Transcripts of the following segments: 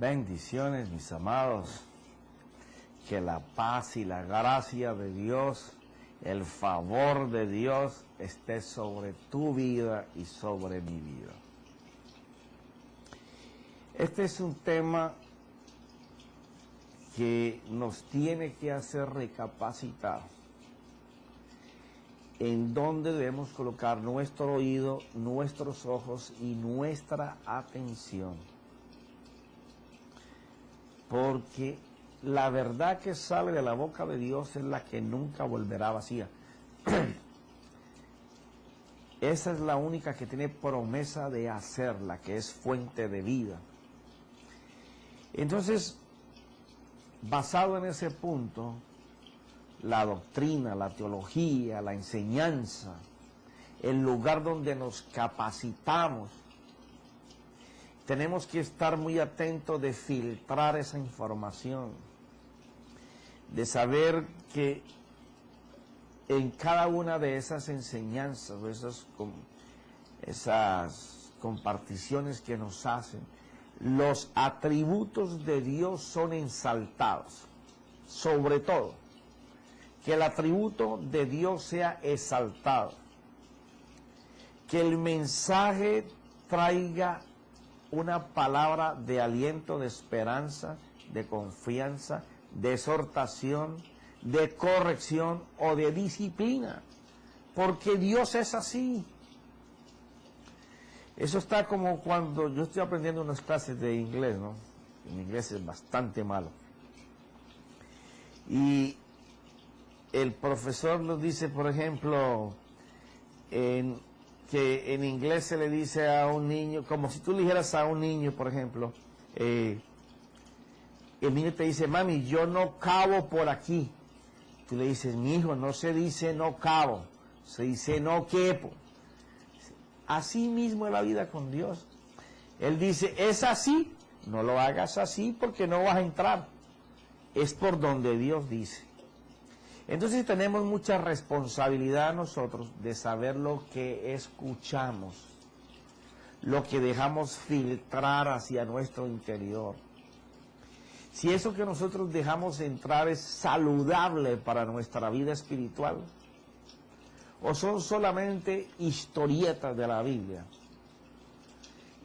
Bendiciones, mis amados. Que la paz y la gracia de Dios, el favor de Dios esté sobre tu vida y sobre mi vida. Este es un tema que nos tiene que hacer recapacitar en dónde debemos colocar nuestro oído, nuestros ojos y nuestra atención. Porque la verdad que sale de la boca de Dios es la que nunca volverá vacía. Esa es la única que tiene promesa de hacer, la que es fuente de vida. Entonces, basado en ese punto, la doctrina, la teología, la enseñanza, el lugar donde nos capacitamos, tenemos que estar muy atentos de filtrar esa información, de saber que en cada una de esas enseñanzas, o esas comparticiones que nos hacen, los atributos de Dios son ensaltados. Sobre todo, que el atributo de Dios sea exaltado, que el mensaje traiga una palabra de aliento, de esperanza, de confianza, de exhortación, de corrección o de disciplina, porque Dios es así. Eso está como cuando yo estoy aprendiendo unas clases de inglés, ¿no? Mi inglés es bastante malo. Y el profesor nos dice, por ejemplo, que en inglés se le dice a un niño, como si tú le dijeras a un niño, por ejemplo, el niño te dice, mami, yo no cabo por aquí. Tú le dices, mi hijo, no se dice no cabo, se dice no quepo. Así mismo es la vida con Dios. Él dice, es así, no lo hagas así porque no vas a entrar. Es por donde Dios dice. Entonces tenemos mucha responsabilidad nosotros de saber lo que escuchamos, lo que dejamos filtrar hacia nuestro interior. Si eso que nosotros dejamos entrar es saludable para nuestra vida espiritual, o son solamente historietas de la Biblia.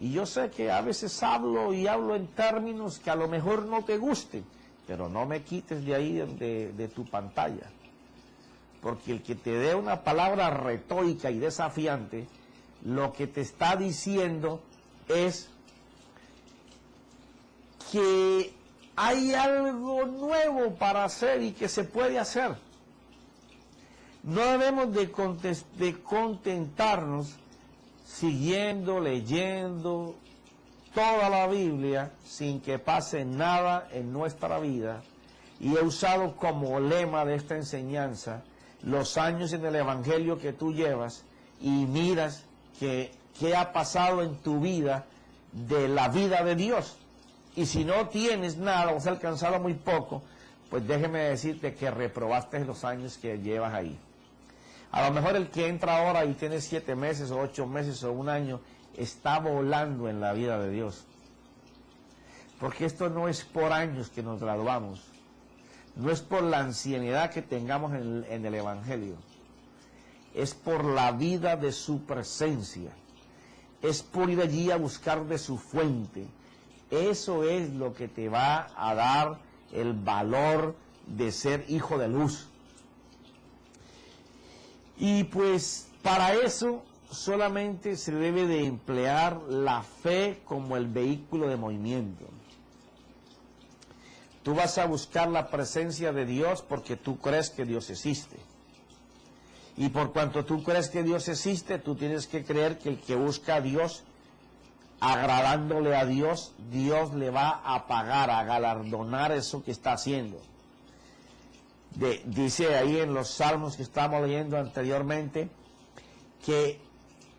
Y yo sé que a veces hablo en términos que a lo mejor no te gusten, pero no me quites de ahí de tu pantalla. Porque el que te dé una palabra retórica y desafiante, lo que te está diciendo es que hay algo nuevo para hacer y que se puede hacer. No debemos de contentarnos siguiendo, leyendo toda la Biblia sin que pase nada en nuestra vida. Y he usado como lema de esta enseñanza los años en el Evangelio que tú llevas y miras qué ha pasado en tu vida de la vida de Dios. Y si no tienes nada o has alcanzado muy poco, pues déjeme decirte que reprobaste los años que llevas ahí. A lo mejor el que entra ahora y tiene 7 meses o 8 meses o un año está volando en la vida de Dios. Porque esto no es por años que nos graduamos. No es por la ancianidad que tengamos en el Evangelio. Es por la vida de su presencia. Es por ir allí a buscar de su fuente. Eso es lo que te va a dar el valor de ser hijo de luz. Y pues para eso solamente se debe de emplear la fe como el vehículo de movimiento. Tú vas a buscar la presencia de Dios porque tú crees que Dios existe. Y por cuanto tú crees que Dios existe, tú tienes que creer que el que busca a Dios, agradándole a Dios, Dios le va a pagar, a galardonar eso que está haciendo. Dice ahí en los salmos que estábamos leyendo anteriormente, que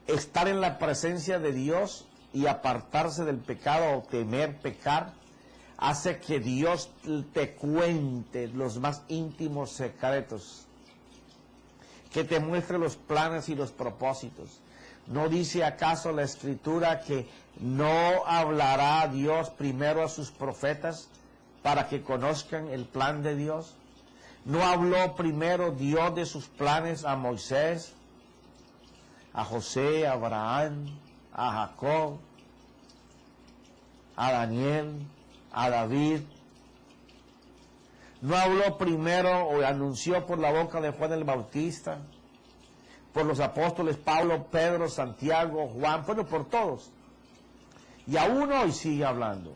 estar en la presencia de Dios y apartarse del pecado o temer pecar, hace que Dios te cuente los más íntimos secretos, que te muestre los planes y los propósitos. ¿No dice acaso la Escritura que no hablará Dios primero a sus profetas para que conozcan el plan de Dios? ¿No habló primero Dios de sus planes a Moisés, a José, a Abraham, a Jacob, a Daniel, a David? ¿No habló primero o anunció por la boca de Juan el Bautista, por los apóstoles Pablo, Pedro, Santiago, Juan, bueno, por todos? Y aún hoy sigue hablando.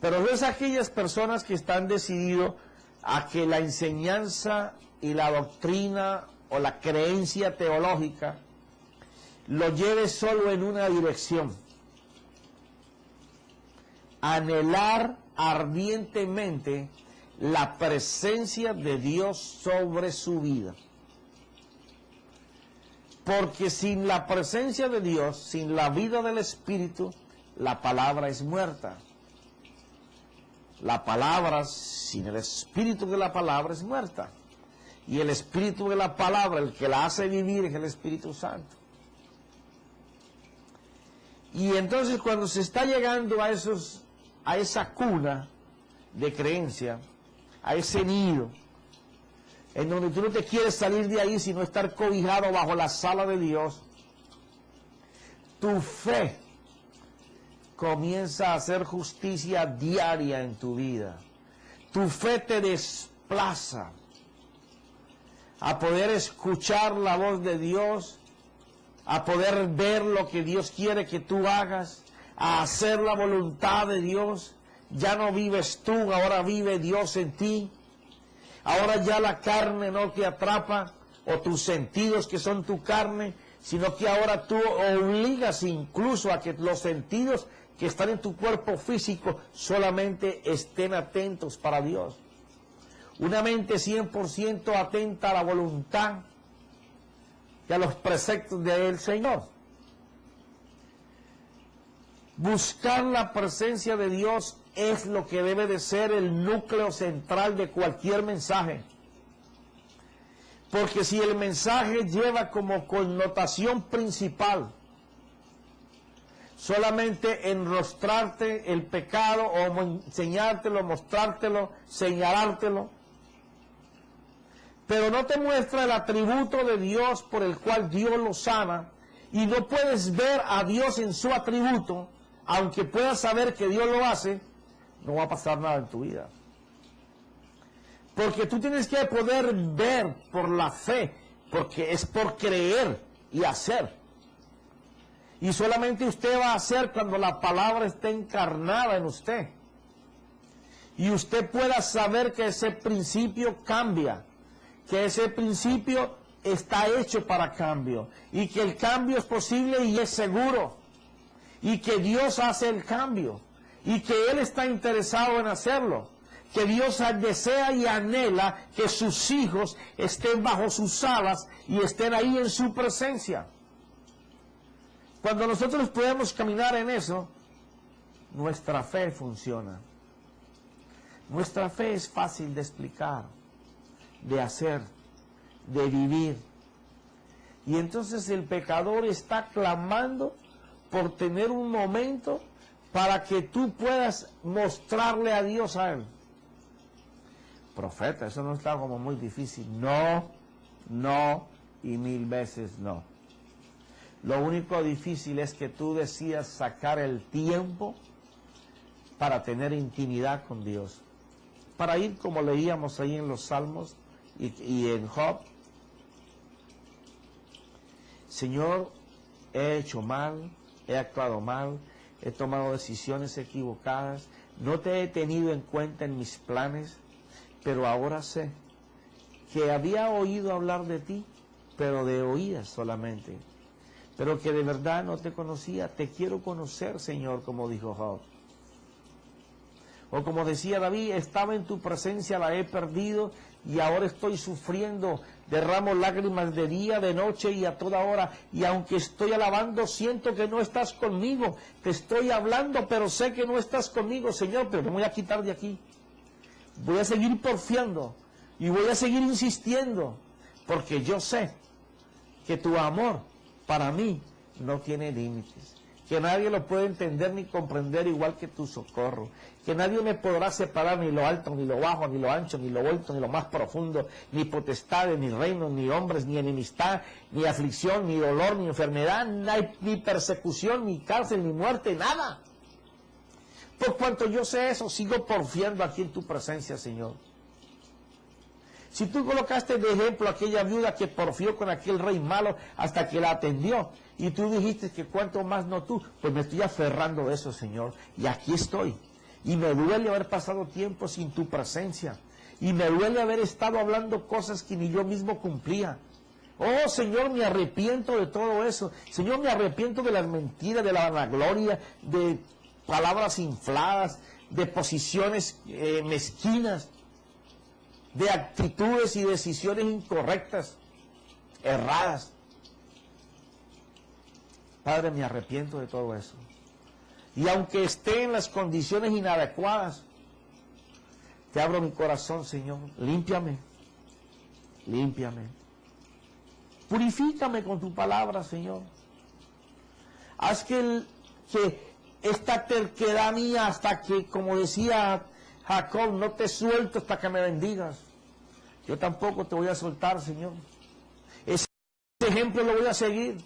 Pero es aquellas personas que están decididos a que la enseñanza y la doctrina o la creencia teológica lo lleve solo en una dirección: anhelar ardientemente la presencia de Dios sobre su vida. Porque sin la presencia de Dios, sin la vida del Espíritu, la palabra es muerta. La palabra, sin el Espíritu de la palabra, es muerta. Y el Espíritu de la palabra, el que la hace vivir, es el Espíritu Santo. Y entonces cuando se está llegando a esa cuna de creencia, a ese nido, en donde tú no te quieres salir de ahí sino estar cobijado bajo la sala de Dios, tu fe comienza a hacer justicia diaria en tu vida. Tu fe te desplaza a poder escuchar la voz de Dios, a poder ver lo que Dios quiere que tú hagas, a hacer la voluntad de Dios. Ya no vives tú, ahora vive Dios en ti. Ahora ya la carne no te atrapa, o tus sentidos que son tu carne, sino que ahora tú obligas incluso a que los sentidos que están en tu cuerpo físico solamente estén atentos para Dios. Una mente 100% atenta a la voluntad y a los preceptos del Señor. Buscar la presencia de Dios es lo que debe de ser el núcleo central de cualquier mensaje. Porque si el mensaje lleva como connotación principal solamente enrostrarte el pecado, o enseñártelo, mostrártelo, señalártelo, pero no te muestra el atributo de Dios por el cual Dios lo sana, y no puedes ver a Dios en su atributo, aunque puedas saber que Dios lo hace, no va a pasar nada en tu vida. Porque tú tienes que poder ver por la fe, porque es por creer y hacer. Y solamente usted va a hacer cuando la palabra esté encarnada en usted. Y usted pueda saber que ese principio cambia, que ese principio está hecho para cambio, y que el cambio es posible y es seguro, y que Dios hace el cambio, y que Él está interesado en hacerlo, que Dios desea y anhela que sus hijos estén bajo sus alas y estén ahí en su presencia. Cuando nosotros podemos caminar en eso, nuestra fe funciona. Nuestra fe es fácil de explicar, de hacer, de vivir. Y entonces el pecador está clamando por tener un momento para que tú puedas mostrarle a Dios a él. Profeta, eso no está como muy difícil. No, no y 1000 veces no. Lo único difícil es que tú decidas sacar el tiempo para tener intimidad con Dios. Para ir, como leíamos ahí en los Salmos y en Job: Señor, he hecho mal, he actuado mal, he tomado decisiones equivocadas, no te he tenido en cuenta en mis planes, pero ahora sé que había oído hablar de ti, pero de oídas solamente, pero que de verdad no te conocía. Te quiero conocer, Señor, como dijo Job. O como decía David: estaba en tu presencia, la he perdido y ahora estoy sufriendo, derramo lágrimas de día, de noche y a toda hora, y aunque estoy alabando, siento que no estás conmigo. Te estoy hablando, pero sé que no estás conmigo, Señor, pero me voy a quitar de aquí. Voy a seguir porfiando y voy a seguir insistiendo, porque yo sé que tu amor para mí no tiene límites, que nadie lo puede entender ni comprender igual que tu socorro, que nadie me podrá separar ni lo alto, ni lo bajo, ni lo ancho, ni lo alto, ni lo más profundo, ni potestades, ni reinos, ni hombres, ni enemistad, ni aflicción, ni dolor, ni enfermedad, ni persecución, ni cárcel, ni muerte, nada. Por cuanto yo sé eso, sigo porfiando aquí en tu presencia, Señor. Si tú colocaste de ejemplo a aquella viuda que porfió con aquel rey malo hasta que la atendió, y tú dijiste que cuanto más no tú, pues me estoy aferrando de eso, Señor, y aquí estoy. Y me duele haber pasado tiempo sin tu presencia, y me duele haber estado hablando cosas que ni yo mismo cumplía. Oh, Señor, me arrepiento de todo eso. Señor, me arrepiento de las mentiras, de la vanagloria, de palabras infladas, de posiciones mezquinas, de actitudes y decisiones incorrectas, erradas. Padre, me arrepiento de todo eso. Y aunque esté en las condiciones inadecuadas, te abro mi corazón, Señor. Límpiame, límpiame. Purifícame con tu palabra, Señor. Haz que esta terquedad mía hasta que, como decía Jacob, no te suelto hasta que me bendigas. Yo tampoco te voy a soltar, Señor. Ese ejemplo lo voy a seguir.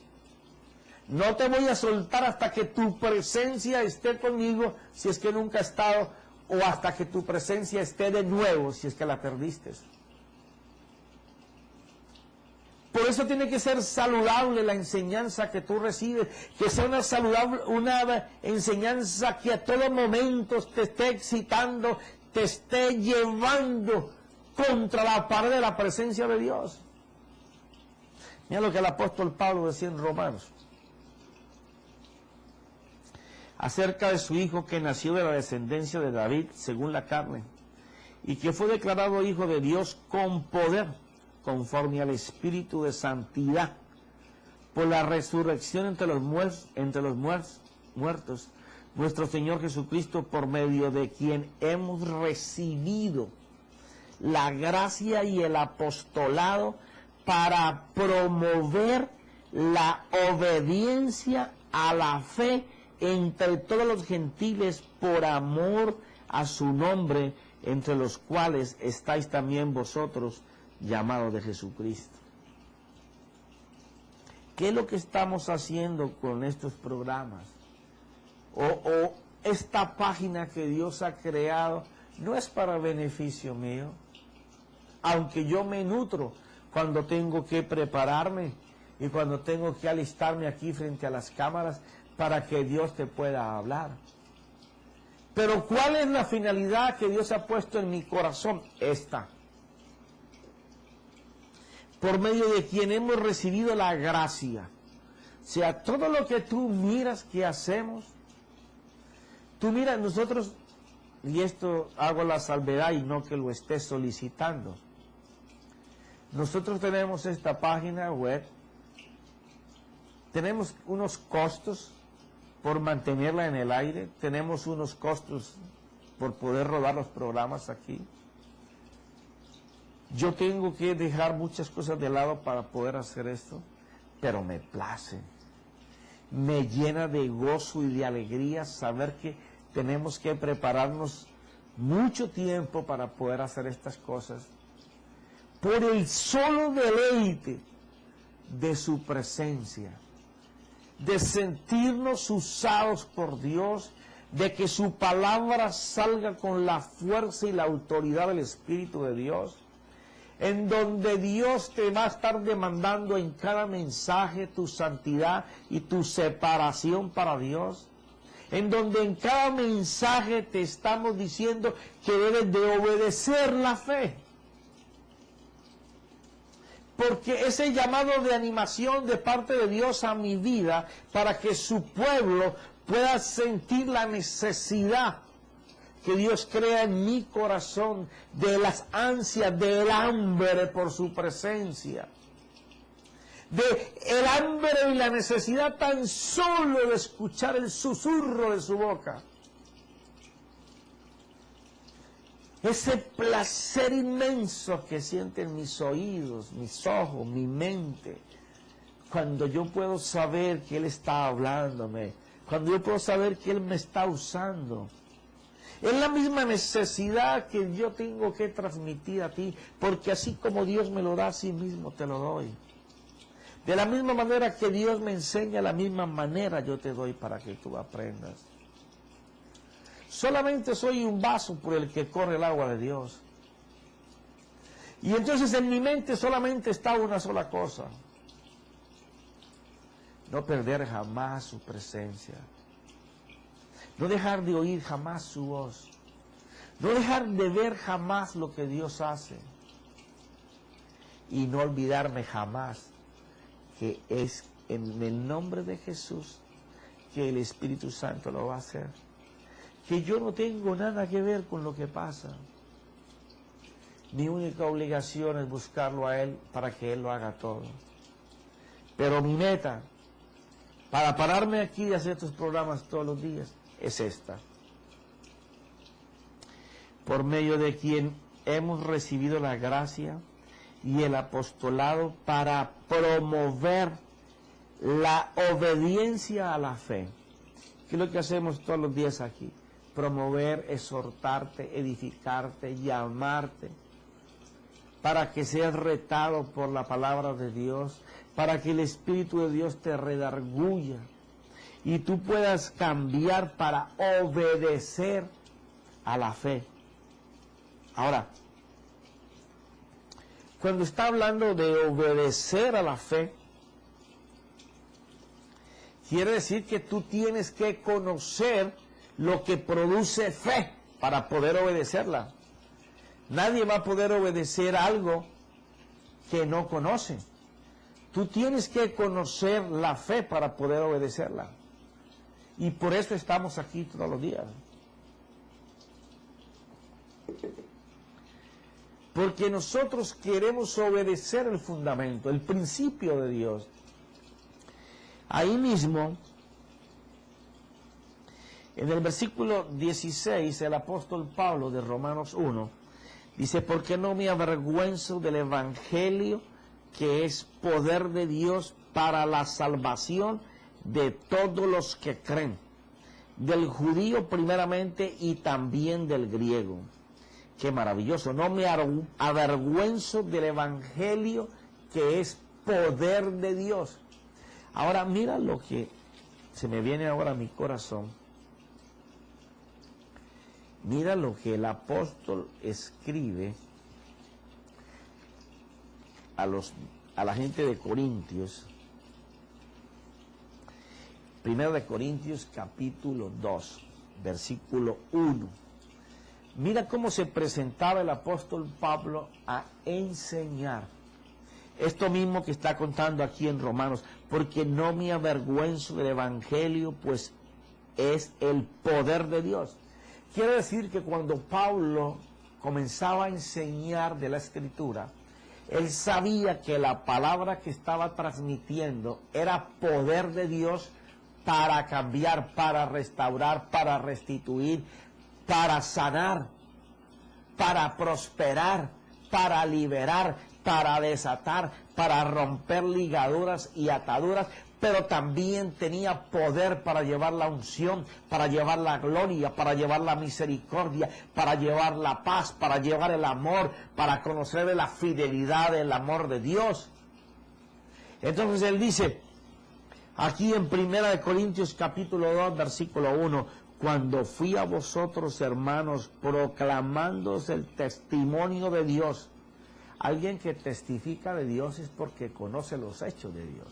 No te voy a soltar hasta que tu presencia esté conmigo, si es que nunca ha estado, o hasta que tu presencia esté de nuevo, si es que la perdiste. Por eso tiene que ser saludable la enseñanza que tú recibes, que sea una enseñanza que a todo momento te esté excitando, te esté llevando contra la pared de la presencia de Dios. Mira lo que el apóstol Pablo decía en Romanos, acerca de su hijo que nació de la descendencia de David según la carne, y que fue declarado hijo de Dios con poder, conforme al Espíritu de santidad, por la resurrección entre los muertos, nuestro Señor Jesucristo, por medio de quien hemos recibido la gracia y el apostolado para promover la obediencia a la fe entre todos los gentiles por amor a su nombre, entre los cuales estáis también vosotros, llamados de Jesucristo. ¿Qué es lo que estamos haciendo con estos programas? O esta página que Dios ha creado no es para beneficio mío, aunque yo me nutro cuando tengo que prepararme y cuando tengo que alistarme aquí frente a las cámaras para que Dios te pueda hablar. Pero ¿cuál es la finalidad que Dios ha puesto en mi corazón? Esta. Por medio de quien hemos recibido la gracia. O sea, todo lo que tú miras que hacemos, tú miras, nosotros, y esto hago la salvedad y no que lo esté solicitando, nosotros tenemos esta página web, tenemos unos costos por mantenerla en el aire, tenemos unos costos por poder rodar los programas aquí. Yo tengo que dejar muchas cosas de lado para poder hacer esto, pero me place, me llena de gozo y de alegría saber que tenemos que prepararnos mucho tiempo para poder hacer estas cosas, por el solo deleite de su presencia, de sentirnos usados por Dios, de que su palabra salga con la fuerza y la autoridad del Espíritu de Dios, en donde Dios te va a estar demandando en cada mensaje tu santidad y tu separación para Dios, en donde en cada mensaje te estamos diciendo que debes de obedecer la fe, porque ese llamado de animación de parte de Dios a mi vida, para que su pueblo pueda sentir la necesidad que Dios crea en mi corazón, de las ansias, del hambre por su presencia, de el hambre y la necesidad tan solo de escuchar el susurro de su boca, ese placer inmenso que sienten mis oídos, mis ojos, mi mente, cuando yo puedo saber que Él está hablándome, cuando yo puedo saber que Él me está usando. Es la misma necesidad que yo tengo que transmitir a ti, porque así como Dios me lo da, a sí mismo te lo doy. De la misma manera que Dios me enseña, la misma manera yo te doy para que tú aprendas. Solamente soy un vaso por el que corre el agua de Dios. Y entonces en mi mente solamente está una sola cosa: no perder jamás su presencia, no dejar de oír jamás su voz, no dejar de ver jamás lo que Dios hace, y no olvidarme jamás que es en el nombre de Jesús que el Espíritu Santo lo va a hacer, que yo no tengo nada que ver con lo que pasa. Mi única obligación es buscarlo a Él para que Él lo haga todo. Pero mi meta para pararme aquí y hacer estos programas todos los días es esta: por medio de quien hemos recibido la gracia y el apostolado para promover la obediencia a la fe. ¿Qué es lo que hacemos todos los días aquí? Promover, exhortarte, edificarte, llamarte, para que seas retado por la palabra de Dios, para que el Espíritu de Dios te redarguya y tú puedas cambiar para obedecer a la fe. Ahora, cuando está hablando de obedecer a la fe, quiere decir que tú tienes que conocer lo que produce fe para poder obedecerla. Nadie va a poder obedecer algo que no conoce. Tú tienes que conocer la fe para poder obedecerla. Y por eso estamos aquí todos los días. Porque nosotros queremos obedecer el fundamento, el principio de Dios. Ahí mismo, en el versículo 16, el apóstol Pablo de Romanos 1, dice: porque no me avergüenzo del Evangelio, que es poder de Dios para la salvación de todos los que creen, del judío primeramente y también del griego. Qué maravilloso. No me avergüenzo del Evangelio, que es poder de Dios. Ahora mira lo que se me viene ahora a mi corazón. Mira lo que el apóstol escribe a la gente de Corintios. Primero de Corintios capítulo 2, versículo 1. Mira cómo se presentaba el apóstol Pablo a enseñar. Esto mismo que está contando aquí en Romanos: porque no me avergüenzo del Evangelio, pues es el poder de Dios. Quiere decir que cuando Pablo comenzaba a enseñar de la Escritura, él sabía que la palabra que estaba transmitiendo era poder de Dios para cambiar, para restaurar, para restituir, para sanar, para prosperar, para liberar, para desatar, para romper ligaduras y ataduras, pero también tenía poder para llevar la unción, para llevar la gloria, para llevar la misericordia, para llevar la paz, para llevar el amor, para conocer de la fidelidad del amor de Dios. Entonces él dice aquí en 1 Corintios capítulo 2, versículo 1: cuando fui a vosotros, hermanos, proclamándoos el testimonio de Dios. Alguien que testifica de Dios es porque conoce los hechos de Dios.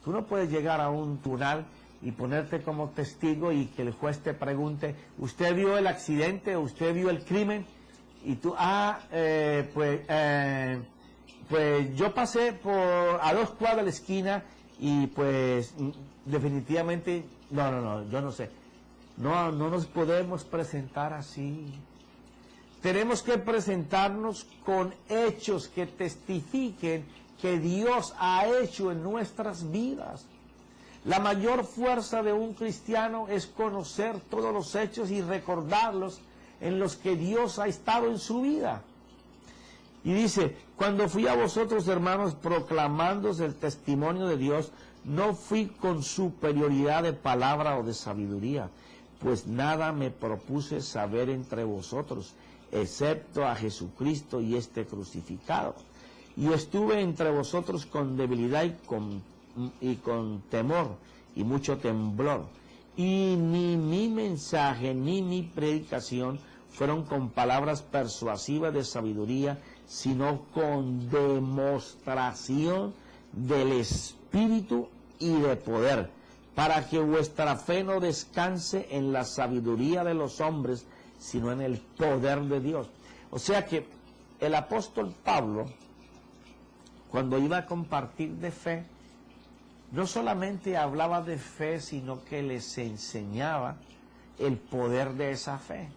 Tú no puedes llegar a un tribunal y ponerte como testigo y que el juez te pregunte: ¿usted vio el accidente? ¿Usted vio el crimen? Y tú, pues yo pasé a 2 cuadras de la esquina y pues definitivamente, no, yo no sé. No nos podemos presentar así. Tenemos que presentarnos con hechos que testifiquen que Dios ha hecho en nuestras vidas. La mayor fuerza de un cristiano es conocer todos los hechos y recordarlos en los que Dios ha estado en su vida. Y dice, cuando fui a vosotros, hermanos, proclamándoos el testimonio de Dios, no fui con superioridad de palabra o de sabiduría, pues nada me propuse saber entre vosotros, excepto a Jesucristo y este crucificado. Y estuve entre vosotros con debilidad y con temor y mucho temblor. Y ni mi mensaje ni mi predicación fueron con palabras persuasivas de sabiduría, sino con demostración del Espíritu y de poder, para que vuestra fe no descanse en la sabiduría de los hombres, sino en el poder de Dios. O sea que el apóstol Pablo, cuando iba a compartir de fe, no solamente hablaba de fe, sino que les enseñaba el poder de esa fe.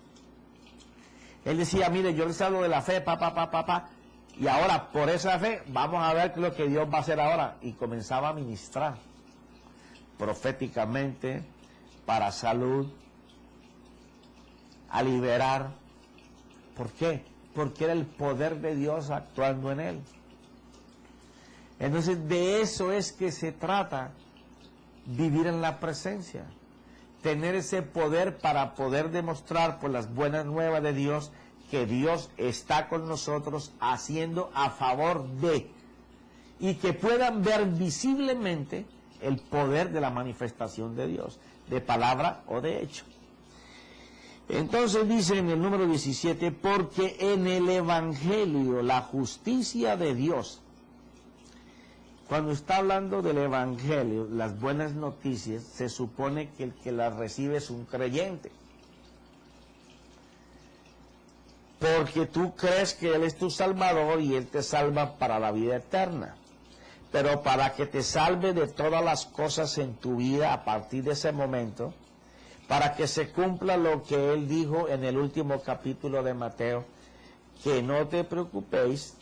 Él decía, mire, yo les hablo de la fe, y ahora por esa fe vamos a ver lo que Dios va a hacer ahora. Y comenzaba a ministrar proféticamente para salud, a liberar. ¿Por qué? Porque era el poder de Dios actuando en él. Entonces de eso es que se trata, vivir en la presencia, tener ese poder para poder demostrar por las buenas nuevas de Dios que Dios está con nosotros haciendo a favor de, y que puedan ver visiblemente el poder de la manifestación de Dios, de palabra o de hecho. Entonces dice en el número 17, porque en el Evangelio la justicia de Dios. Cuando está hablando del Evangelio, las buenas noticias, se supone que el que las recibe es un creyente. Porque tú crees que Él es tu Salvador y Él te salva para la vida eterna. Pero para que te salve de todas las cosas en tu vida a partir de ese momento, para que se cumpla lo que Él dijo en el último capítulo de Mateo, que no te preocupéis,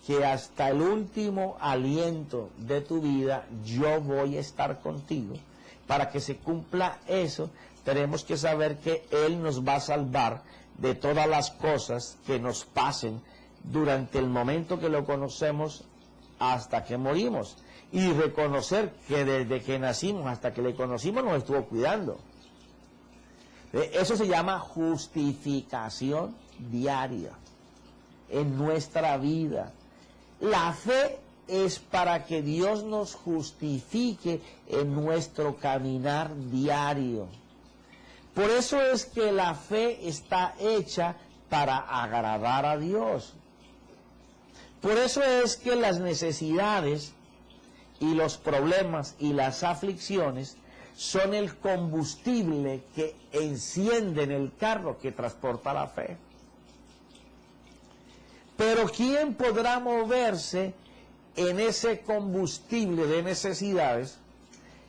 que hasta el último aliento de tu vida yo voy a estar contigo. Para que se cumpla eso, tenemos que saber que Él nos va a salvar de todas las cosas que nos pasen durante el momento que lo conocemos hasta que morimos. Y reconocer que desde que nacimos hasta que le conocimos nos estuvo cuidando. Eso se llama justificación diaria en nuestra vida. La fe es para que Dios nos justifique en nuestro caminar diario. Por eso es que la fe está hecha para agradar a Dios. Por eso es que las necesidades y los problemas y las aflicciones son el combustible que enciende en el carro que transporta la fe. Pero ¿quién podrá moverse en ese combustible de necesidades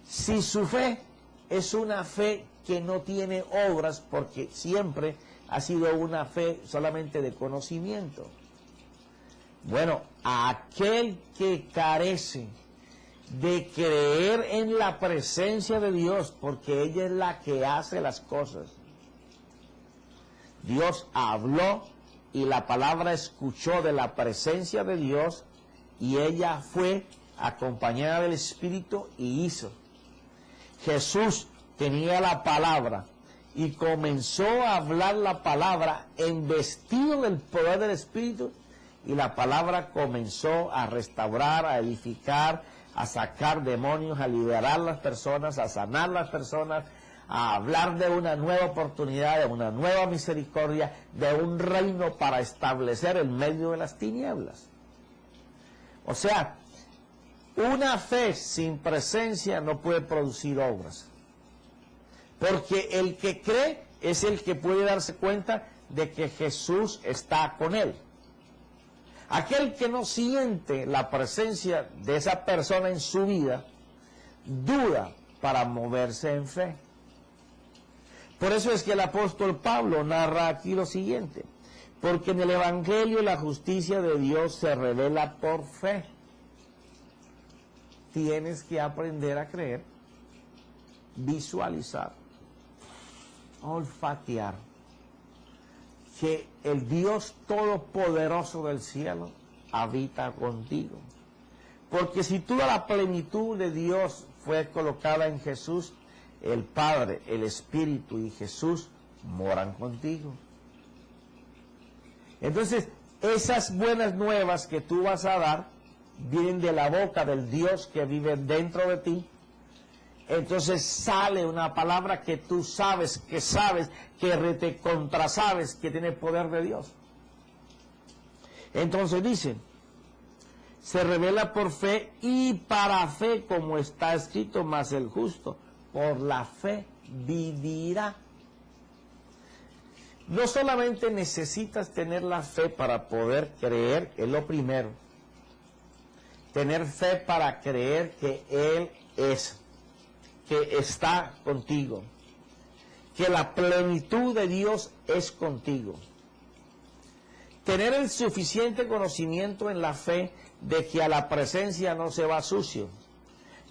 si su fe es una fe que no tiene obras, porque siempre ha sido una fe solamente de conocimiento? Bueno, aquel que carece de creer en la presencia de Dios, porque ella es la que hace las cosas. Dios habló y la palabra escuchó de la presencia de Dios y ella fue acompañada del Espíritu y hizo. Jesús tenía la palabra y comenzó a hablar la palabra embestido del poder del Espíritu, y la palabra comenzó a restaurar, a edificar, a sacar demonios, a liberar las personas, a sanar las personas, a hablar de una nueva oportunidad, de una nueva misericordia, de un reino para establecer en medio de las tinieblas. O sea, una fe sin presencia no puede producir obras. Porque el que cree es el que puede darse cuenta de que Jesús está con él. Aquel que no siente la presencia de esa persona en su vida, duda para moverse en fe. Por eso es que el apóstol Pablo narra aquí lo siguiente: porque en el Evangelio la justicia de Dios se revela por fe. Tienes que aprender a creer, visualizar, olfatear, que el Dios Todopoderoso del cielo habita contigo. Porque si toda la plenitud de Dios fue colocada en Jesús, el Padre, el Espíritu y Jesús moran contigo. Entonces, esas buenas nuevas que tú vas a dar vienen de la boca del Dios que vive dentro de ti. Entonces sale una palabra que tú sabes, que te contrasabes, que tiene el poder de Dios. Entonces dice, se revela por fe y para fe, como está escrito, mas el justo por la fe vivirá. No solamente necesitas tener la fe para poder creer, es lo primero. Tener fe para creer que Él es, que está contigo, que la plenitud de Dios es contigo. Tener el suficiente conocimiento en la fe de que a la presencia no se va sucio,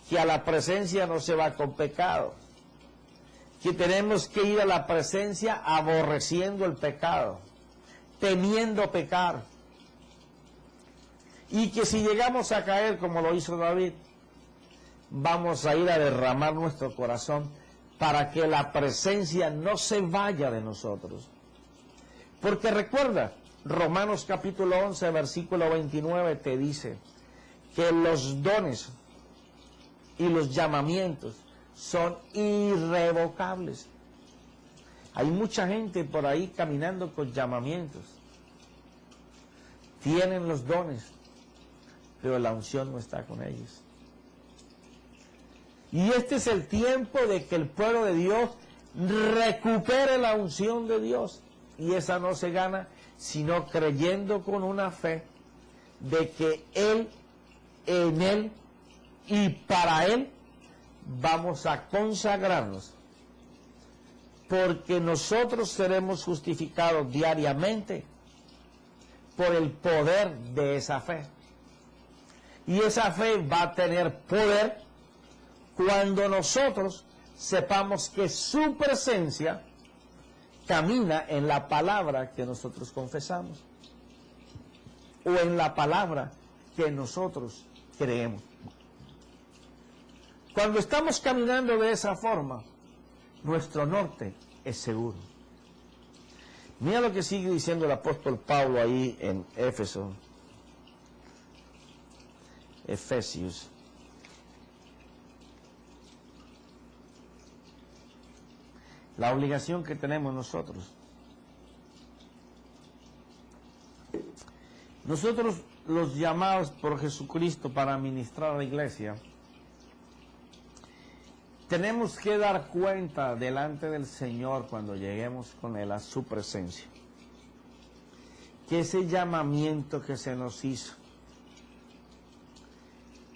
que a la presencia no se va con pecado, que tenemos que ir a la presencia aborreciendo el pecado, temiendo pecar, y que si llegamos a caer como lo hizo David, vamos a ir a derramar nuestro corazón para que la presencia no se vaya de nosotros. Porque recuerda, Romanos capítulo 11, versículo 29 te dice que los dones y los llamamientos son irrevocables. Hay mucha gente por ahí caminando con llamamientos. Tienen los dones, pero la unción no está con ellos. Y este es el tiempo de que el pueblo de Dios recupere la unción de Dios. Y esa no se gana sino creyendo con una fe de que Él, en Él y para Él vamos a consagrarnos. Porque nosotros seremos justificados diariamente por el poder de esa fe. Y esa fe va a tener poder cuando nosotros sepamos que su presencia camina en la palabra que nosotros confesamos o en la palabra que nosotros creemos. Cuando estamos caminando de esa forma, nuestro norte es seguro. Mira lo que sigue diciendo el apóstol Pablo ahí en Efesios. La obligación que tenemos nosotros. Nosotros, los llamados por Jesucristo para ministrar a la iglesia, tenemos que dar cuenta delante del Señor cuando lleguemos con Él a su presencia, que ese llamamiento que se nos hizo,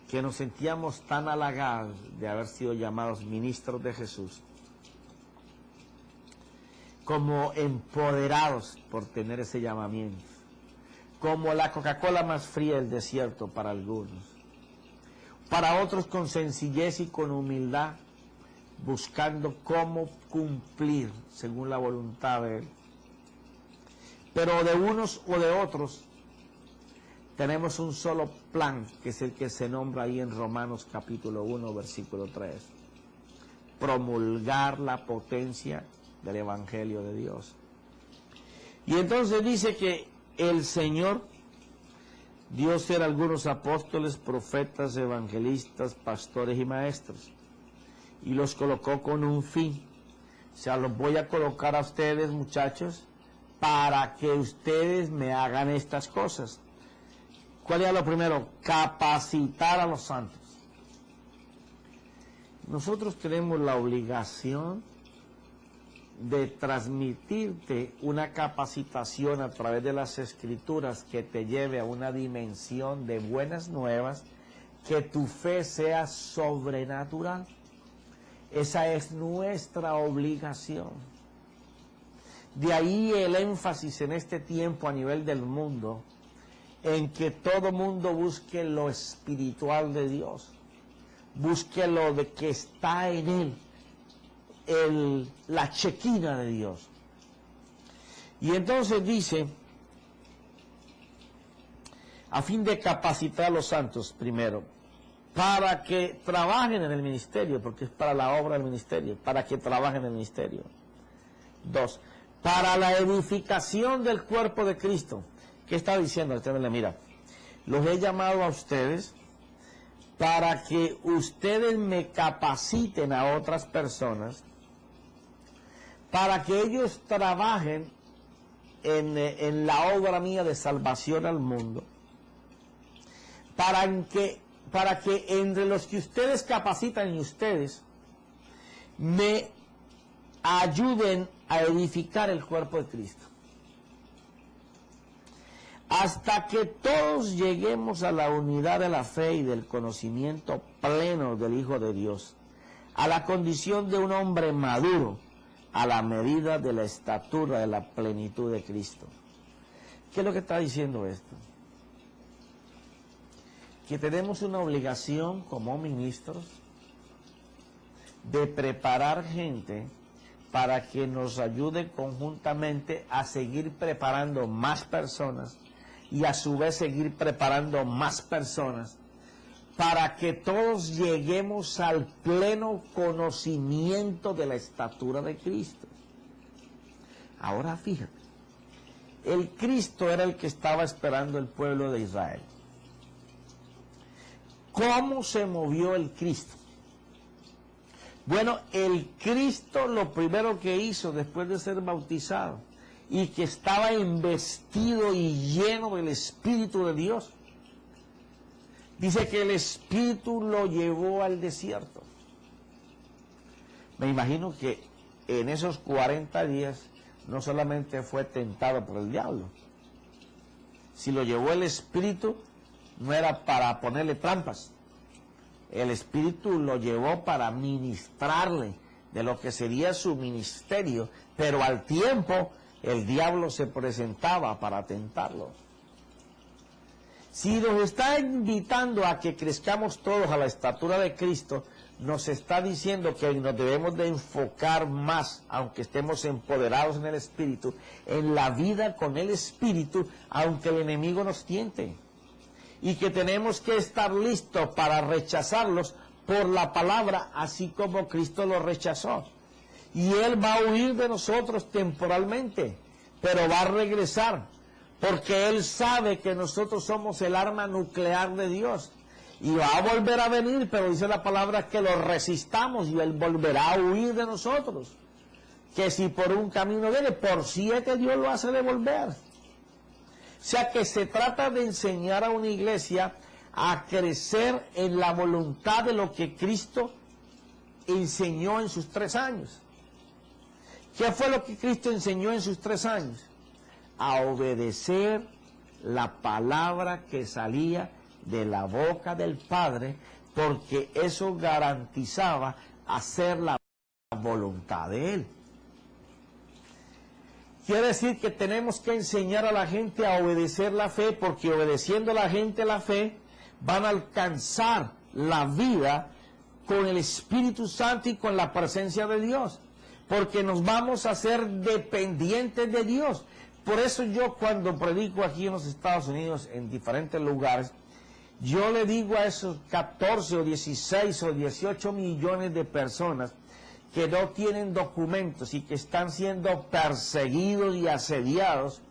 que nos sentíamos tan halagados de haber sido llamados ministros de Jesús, como empoderados por tener ese llamamiento, como la Coca-Cola más fría del desierto para algunos, para otros con sencillez y con humildad, buscando cómo cumplir según la voluntad de Él. Pero de unos o de otros tenemos un solo plan, que es el que se nombra ahí en Romanos capítulo 1, versículo 3. Promulgar la potencia del Evangelio de Dios. Y entonces dice que el Señor dio ser algunos apóstoles, profetas, evangelistas, pastores y maestros, y los colocó con un fin. O sea, los voy a colocar a ustedes, muchachos, para que ustedes me hagan estas cosas. ¿Cuál era lo primero? Capacitar a los santos. Nosotros tenemos la obligación de transmitirte una capacitación a través de las Escrituras que te lleve a una dimensión de buenas nuevas, que tu fe sea sobrenatural. Esa es nuestra obligación. De ahí el énfasis en este tiempo a nivel del mundo, en que todo mundo busque lo espiritual de Dios, busque lo de que está en Él, la chequina de Dios. Y entonces dice, a fin de capacitar a los santos primero, para que trabajen en el ministerio, porque es para la obra del ministerio, para que trabajen en el ministerio. 2, para la edificación del cuerpo de Cristo. ¿Qué está diciendo? Mira, los he llamado a ustedes para que ustedes me capaciten a otras personas, para que ellos trabajen en la obra mía de salvación al mundo, para que entre los que ustedes capacitan y ustedes me ayuden a edificar el cuerpo de Cristo. Hasta que todos lleguemos a la unidad de la fe y del conocimiento pleno del Hijo de Dios, a la condición de un hombre maduro, a la medida de la estatura de la plenitud de Cristo. ¿Qué es lo que está diciendo esto? Que tenemos una obligación como ministros de preparar gente para que nos ayude conjuntamente a seguir preparando más personas y a su vez seguir preparando más personas para que todos lleguemos al pleno conocimiento de la estatura de Cristo. Ahora fíjate, el Cristo era el que estaba esperando el pueblo de Israel. ¿Cómo se movió el Cristo? Bueno, el Cristo lo primero que hizo después de ser bautizado y que estaba investido y lleno del Espíritu de Dios, dice que el Espíritu lo llevó al desierto. Me imagino que en esos 40 días no solamente fue tentado por el diablo. Si lo llevó el Espíritu, no era para ponerle trampas. El Espíritu lo llevó para ministrarle de lo que sería su ministerio, pero al tiempo el diablo se presentaba para tentarlo. Si nos está invitando a que crezcamos todos a la estatura de Cristo, nos está diciendo que nos debemos de enfocar más, aunque estemos empoderados en el Espíritu, en la vida con el Espíritu, aunque el enemigo nos tiente. Y que tenemos que estar listos para rechazarlos por la palabra, así como Cristo los rechazó. Y Él va a huir de nosotros temporalmente, pero va a regresar, porque Él sabe que nosotros somos el arma nuclear de Dios. Y va a volver a venir, pero dice la palabra que lo resistamos y Él volverá a huir de nosotros. Que si por un camino viene, por 7 Dios lo hace devolver. O sea que se trata de enseñar a una iglesia a crecer en la voluntad de lo que Cristo enseñó en sus 3 años. ¿Qué fue lo que Cristo enseñó en sus 3 años? A obedecer la palabra que salía de la boca del Padre, porque eso garantizaba hacer la voluntad de Él. Quiere decir que tenemos que enseñar a la gente a obedecer la fe, porque obedeciendo a la gente la fe, van a alcanzar la vida con el Espíritu Santo y con la presencia de Dios, porque nos vamos a hacer dependientes de Dios. Por eso yo cuando predico aquí en los Estados Unidos, en diferentes lugares, yo le digo a esos 14 o 16 o 18 millones de personas que no tienen documentos y que están siendo perseguidos y asediados,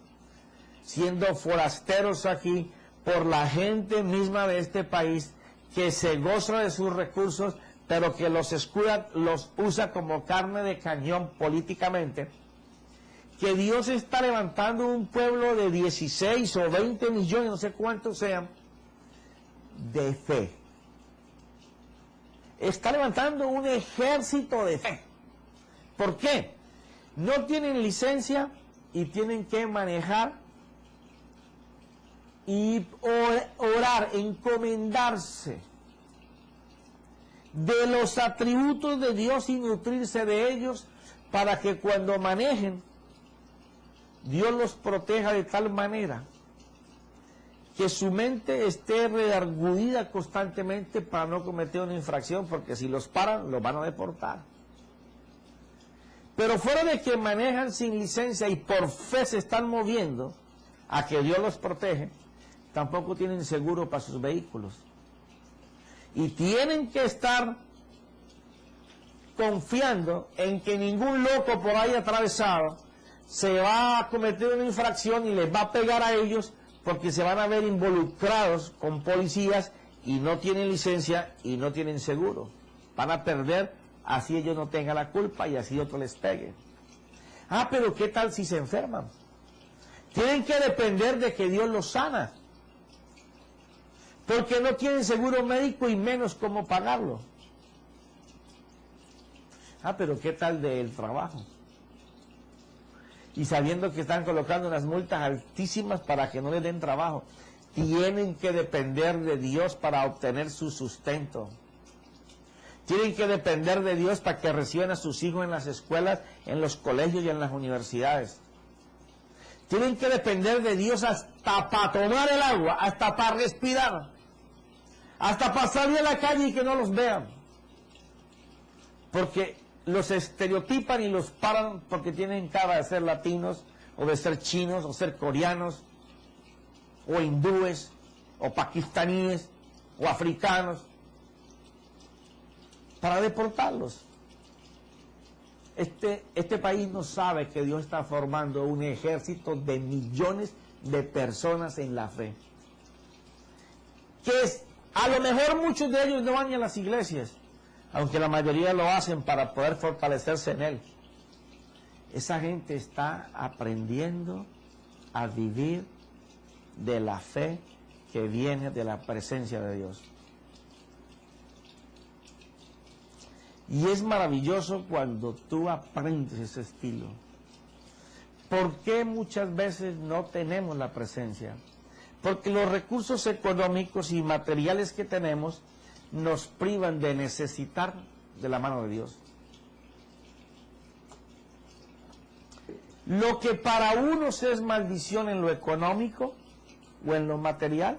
siendo forasteros aquí por la gente misma de este país, que se goza de sus recursos, pero que los usa como carne de cañón políticamente, que Dios está levantando un pueblo de 16 o 20 millones, no sé cuántos sean, de fe. Está levantando un ejército de fe. ¿Por qué? No tienen licencia y tienen que manejar y orar, encomendarse de los atributos de Dios y nutrirse de ellos para que cuando manejen, Dios los proteja de tal manera que su mente esté redargudida constantemente para no cometer una infracción, porque si los paran, los van a deportar. Pero fuera de que manejan sin licencia y por fe se están moviendo a que Dios los protege, tampoco tienen seguro para sus vehículos. Y tienen que estar confiando en que ningún loco por ahí atravesado se va a cometer una infracción y les va a pegar a ellos, porque se van a ver involucrados con policías y no tienen licencia y no tienen seguro. Van a perder, así ellos no tengan la culpa y así otro les pegue. Ah, pero ¿qué tal si se enferman? Tienen que depender de que Dios los sana, porque no tienen seguro médico y menos cómo pagarlo. Ah, pero ¿qué tal del trabajo? Y sabiendo que están colocando unas multas altísimas para que no les den trabajo, tienen que depender de Dios para obtener su sustento. Tienen que depender de Dios para que reciban a sus hijos en las escuelas, en los colegios y en las universidades. Tienen que depender de Dios hasta para tomar el agua, hasta para respirar, hasta para salir a la calle y que no los vean. Porque los estereotipan y los paran porque tienen cara de ser latinos, o de ser chinos, o ser coreanos, o hindúes, o pakistaníes, o africanos, para deportarlos. Este país no sabe que Dios está formando un ejército de millones de personas en la fe. A lo mejor muchos de ellos no van ni a las iglesias, aunque la mayoría lo hacen para poder fortalecerse en él. Esa gente está aprendiendo a vivir de la fe que viene de la presencia de Dios. Y es maravilloso cuando tú aprendes ese estilo. ¿Por qué muchas veces no tenemos la presencia? Porque los recursos económicos y materiales que tenemos nos privan de necesitar de la mano de Dios. Lo que para unos es maldición en lo económico o en lo material,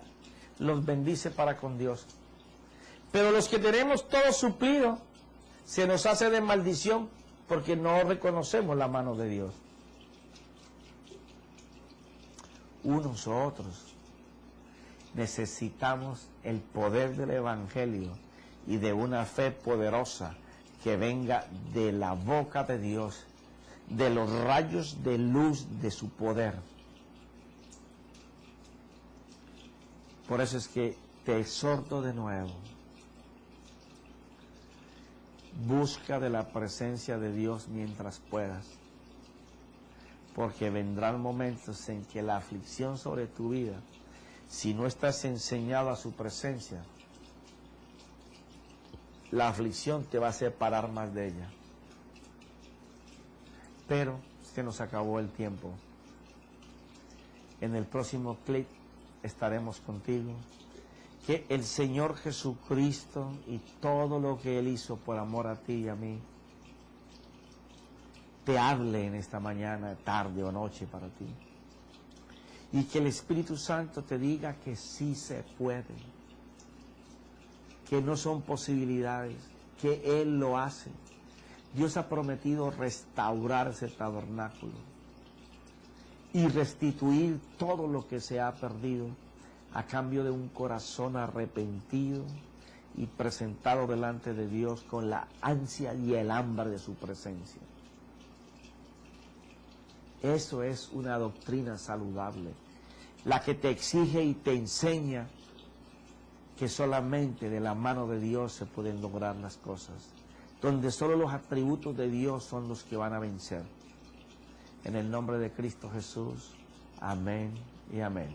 los bendice para con Dios. Pero los que tenemos todo suplido, se nos hace de maldición porque no reconocemos la mano de Dios. Unos u otros necesitamos el poder del Evangelio y de una fe poderosa que venga de la boca de Dios, de los rayos de luz de su poder. Por eso es que te exhorto de nuevo. Busca de la presencia de Dios mientras puedas, porque vendrán momentos en que la aflicción sobre tu vida, si no estás enseñado a su presencia, la aflicción te va a separar más de ella. Pero se nos acabó el tiempo. En el próximo clip estaremos contigo. Que el Señor Jesucristo y todo lo que Él hizo por amor a ti y a mí, te hable en esta mañana, tarde o noche para ti. Y que el Espíritu Santo te diga que sí se puede, que no son posibilidades, que Él lo hace. Dios ha prometido restaurar ese tabernáculo y restituir todo lo que se ha perdido, a cambio de un corazón arrepentido y presentado delante de Dios con la ansia y el hambre de su presencia. Eso es una doctrina saludable, la que te exige y te enseña que solamente de la mano de Dios se pueden lograr las cosas, donde solo los atributos de Dios son los que van a vencer. En el nombre de Cristo Jesús, amén y amén.